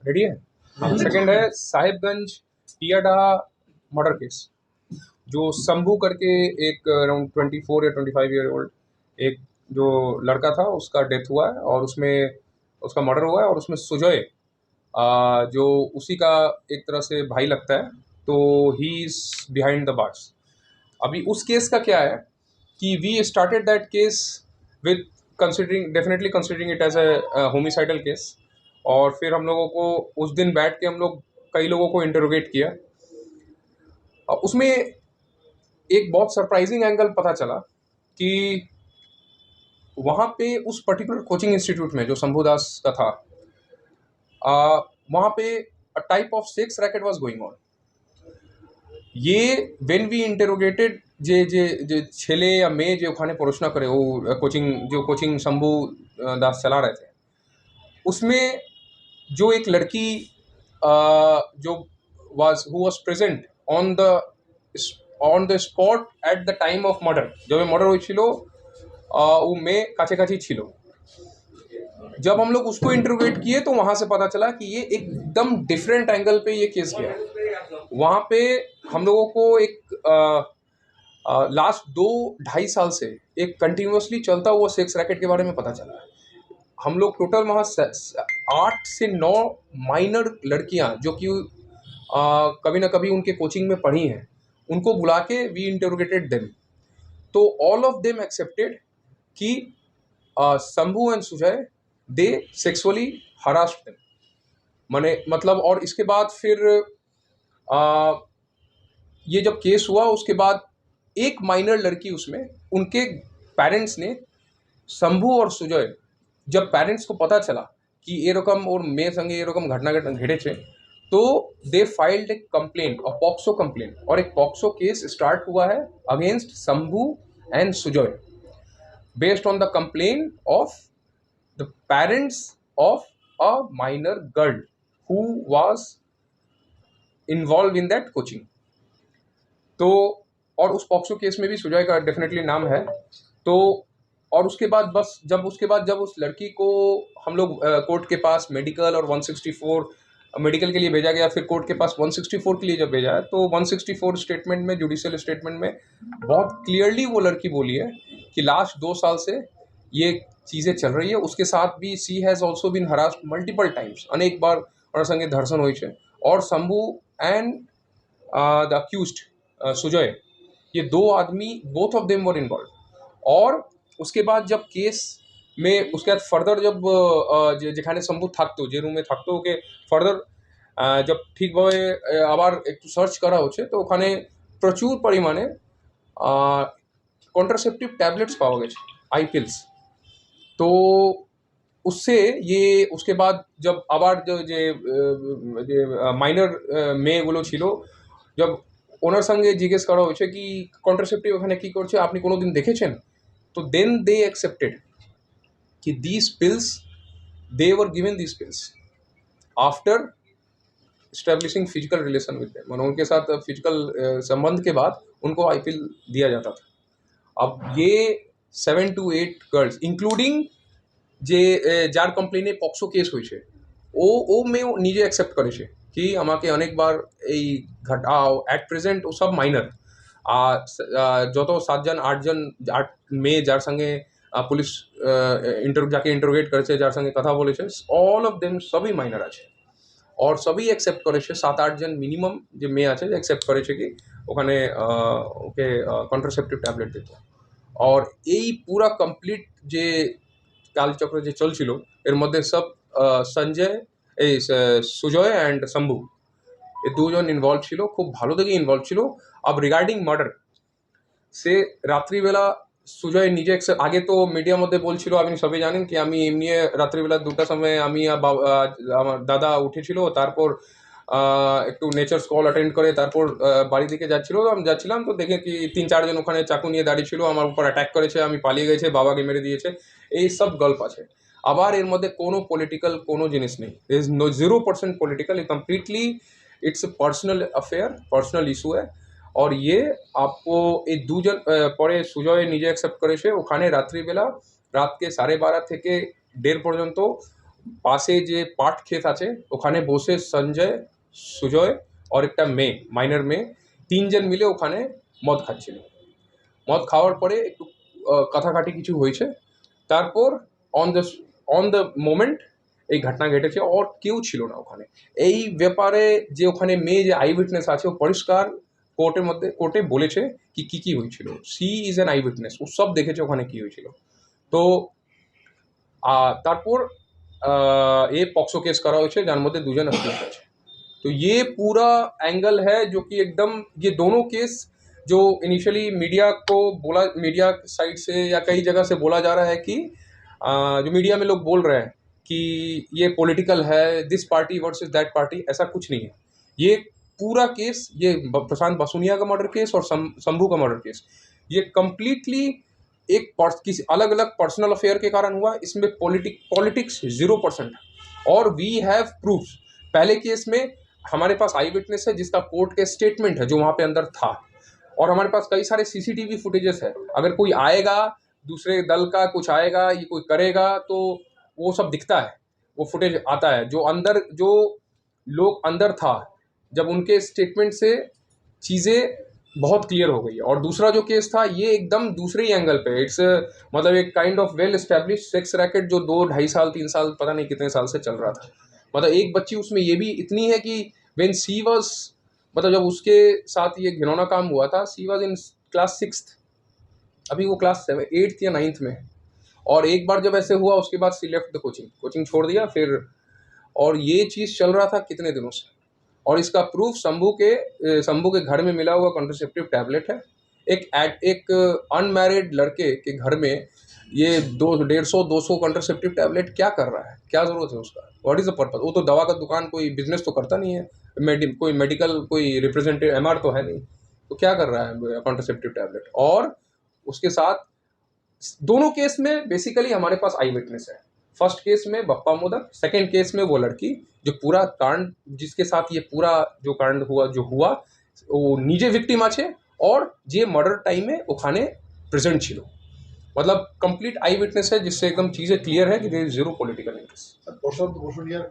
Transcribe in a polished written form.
Ready है। Second है Sahibganj टियाडाहा murder case, जो शंभू करके एक अराउंड 24 या 25 ईयर ओल्ड एक जो लड़का था उसका डेथ हुआ है और उसमें उसका मर्डर हुआ है और उसमें सुजय जो उसी का एक तरह से भाई लगता है, तो he is behind the bars. अभी उस केस का क्या है कि we started that case with definitely considering it as a homicidal case. और फिर हम लोगों को उस दिन बैठ के हम लोग कई लोगों को इंटरोगेट किया। उसमें एक बहुत सरप्राइजिंग एंगल पता चला कि वहाँ पे उस पर्टिकुलर कोचिंग इंस्टीट्यूट में जो शंभुदास का था, वहाँ पे a type of sex racket was going on. ये व्हेन वी इंटरोगेटेड जे जे जे छेले या मेये जो ओखाने पढ़ाशोना करे वो कोचिंग शंभू दास चला रहे थे, उसमें जो एक लड़की जो who was present on the spot at the time of murder, जब मर्डर হয়েছিল वो মেয়ে কাছাকাছি ছিল। जब हम लोग उसको इंटरोगेट किए तो वहां से पता चला कि ये एकदम डिफरेंट एंगल पे ये केस गया है। वहां पे हम लोगों को एक लास्ट 2-2.5 साल से एक कंटिन्यूसली चलता हुआ सेक्स रैकेट के बारे में पता चला है। हम लोग टोटल वहाँ 8 से 9 माइनर लड़कियां जो कि कभी ना कभी उनके कोचिंग में पढ़ी हैं, उनको बुला के वी इंटरोगेटेड देम। तो ऑल ऑफ देम एक्सेप्टेड कि Shambhu and Sujay they sexually harassed them. मतलब और इसके बाद फिर ये जब केस हुआ उसके बाद एक माइनर लड़की उसमें, उनके पेरेंट्स ने शंभू और सुजय जब पेरेंट्स को पता चला कि ये रकम और मेरे संगे ये रकम घटना घटे छे, तो दे फाइल्ड ए कंप्लेन और पॉक्सो कंप्लेन, और एक पॉक्सो केस स्टार्ट हुआ है against Shambhu and Sujay based on the complain of the parents of a minor girl who was involve in that coaching. तो और उस पॉक्सो केस में भी सुजय का डेफिनेटली नाम है। तो और उसके बाद जब उस लड़की को हम लोग कोर्ट के पास मेडिकल और 164 मेडिकल के लिए भेजा गया, फिर कोर्ट के पास 164 के लिए जब भेजा है, तो 164 स्टेटमेंट में, जुडिशियल स्टेटमेंट में बहुत क्लियरली वो लड़की बोली है कि लास्ट 2 साल से ये चीज़ें चल रही है। उसके साथ भी she has also been harassed multiple times, अनेक बार ओना संगे धर्षण हुई है। और Shambhu and the accused Sujay, ये 2 आदमी both of them were involved. और उसके बाद जब केस में उसके बाद फार्दर जब যেখানে শম্ভু থাকতো, যে রুমে থাকতো, ওকে ফার্দার जब ঠিকভাবে আবার একটু সার্চ করা হচ্ছে, তো ওখানে প্রচুর পরিমাণে কন্ট্রাসেপ্টিভ ট্যাবলেट्स পাওয়া গেছে, आई पिल्स। तो उससे ये उसके बाद जब আবার যে মাইনর মেয়েগুলো ছিল, जब ওনার সঙ্গে জিজ্ঞেস করা হয়েছে কি কন্ট্রাসেপ্টিভ ওখানে কী করছে, আপনি কোনো দিন দেখেছেন, तो देन दे एक्सेप्टेड कि these pills, they were given these pills after establishing physical relation with them, उनके साथ फिजिकल संबंध के बाद उनको आईपीएल दिया जाता था। अब ये 7 to 8 गर्ल्स इंक्लूडिंग যে যার কমপ্লেনে পক্সো কেস হয়েছে, ও মেয়েও নিজে অ্যাকসেপ্ট করেছে কি আমাকে অনেকবার এই অ্যাট প্রেজেন্ট ও সব মাইনর। আর যত 7জন 8জন 8 মেয়ে যার সঙ্গে পুলিশ যাকে ইন্টারোগেট করেছে, যার সঙ্গে কথা বলেছে, অল অফ দেম সবই মাইনর আছে। और सभी एक्सेप्ट করেছে, 7-8 জন মিনিমাম যে মেয়ে আছে যে एक्सेप्ट করেছে কি ওখানে ওকে কন্ট্রাসেপ্টিভ ট্যাবলেট দিত। और এই পুরা কমপ্লিট যে কালচক্র যে চলছিল, এর মধ্যে সব সঞ্জয় এই সুজয় অ্যান্ড শম্ভু এই দুজন ইনভলভ ছিল, খুব ভালো থেকে ইনভলভ ছিল। अब रिगार्डिंग मर्डर সে রাত্রিবেলা সুজয় নিজে আগে তো মিডিয়ার মধ্যে বলছিল, আপনি সবাই জানেন কি আমি এমনি রাত্রিবেলা 2টার সময় আমি আমার দাদা উঠেছিল, তারপর একটু নেচার কল অ্যাটেন্ড করে তারপর বাড়ি দিকে যাচ্ছিল। তো আমি যাচ্ছিলাম, তো দেখে কি 3-4 জন ওখানে চাকু নিয়ে দাঁড়িয়ে ছিল, আমার উপর অ্যাটাক করেছে, আমি পালিয়ে গেছে, বাবাকে মেরে দিয়েছে, এই সব গল্প আছে। আবার এর মধ্যে কোনো পলিটিক্যাল কোনো জিনিস নেই, is no 0% political, completely it's a personal affair, personal issue है। और ये आपको এই দুজন পরে সুজয় নিজে অ্যাকসেপ্ট করেছে ওখানে রাত্রিবেলা রাত के 12:30 থেকে 1:30 পর্যন্ত পাশে যে পাট ক্ষেত আছে ওখানে বসে সঞ্জয়, সুজয় আর একটা মেয়ে, মাইনর মেয়ে, তিনজন মিলে ওখানে মদ খাচ্ছিল। মদ খাওয়ার পরে একটু কাটাকাটি কিছু হয়েছে। তারপর অন দ্য মোমেন্ট এই ঘটনা ঘটেছে, আর কেউ ছিল না ওখানে। এই ব্যাপারে যে ওখানে মেয়ে যে আই উইটনেস আছে ও পরিষ্কার কোর্টে বলেছে কি কি হয়েছিল। She is an eye witness, ও সব দেখেছে ওখানে কি হয়েছিল। তো তারপর এ पॉक्सो केस करा হয়েছে, যার মধ্যে দুজন अक्यूज আছে। तो ये पूरा एंगल है जो कि एकदम, ये दोनों केस जो इनिशियली मीडिया को बोला, मीडिया साइड से या कई जगह से बोला जा रहा है कि जो मीडिया में लोग बोल रहे हैं कि ये पॉलिटिकल है, this party versus that party, ऐसा कुछ नहीं है। ये पूरा केस, ये प्रशांत बासुनिया का मर्डर केस और शंभू का मर्डर केस, ये कंप्लीटली एक किसी अलग अलग पर्सनल अफेयर के कारण हुआ। इसमें पॉलिटिक्स 0%। और वी हैव प्रूफ। पहले केस में हमारे पास आई विटनेस है जिसका कोर्ट के स्टेटमेंट है जो वहाँ पे अंदर था, और हमारे पास कई सारे सीसीटीवी फुटेजेस है। अगर कोई आएगा दूसरे दल का, कुछ आएगा, ये कोई करेगा तो वो सब दिखता है, वो फुटेज आता है। जो अंदर, जो लोग अंदर था, जब उनके स्टेटमेंट से चीज़ें बहुत क्लियर हो गई है। और दूसरा जो केस था ये एकदम दूसरे ही एंगल पे, इट्स मतलब एक kind of well establish sex racket जो 2-2.5 साल 3 साल पता नहीं कितने साल से चल रहा था। मतलब एक बच्ची उसमें ये भी इतनी है कि व्हेन सी वाज, मतलब जब उसके साथ ये घिनौना काम हुआ था, सी वाज इन क्लास 6, अभी वो क्लास 8th या 9th में। और एक बार जब ऐसे हुआ उसके बाद सी लेफ्ट द कोचिंग छोड़ दिया फिर। और ये चीज़ चल रहा था कितने दिनों से। और इसका प्रूफ शंभू के घर में मिला हुआ कॉन्ट्रासेप्टिव टैबलेट है। एक अनमैरिड लड़के के घर में ये 150-200 कॉन्ट्रासेप्टिव टैबलेट क्या कर रहा है, क्या ज़रूरत है उसका, व्हाट इज़ द पर्पज। वो तो दवा का दुकान, कोई बिजनेस तो करता नहीं है, कोई मेडिकल कोई रिप्रेजेंटेटिव एमआर तो है नहीं, तो क्या कर रहा है कॉन्ट्रासेप्टिव टैबलेट। और उसके साथ दोनों केस में बेसिकली हमारे पास आई विटनेस है। फर्स्ट केस में बप्पा मोदक, सेकेंड केस में वो लड़की जो पूरा कांड, जिसके साथ ये पूरा जो कांड हुआ वो निजे विक्टिम আছে और जे मर्डर टाइमे ওখানে प्रेजेंट ছিল। मतलब कंप्लीट आई विटनेस है जिससे एकदम चीज़ें क्लियर है कि there is zero political interest. Prashant बसुनियार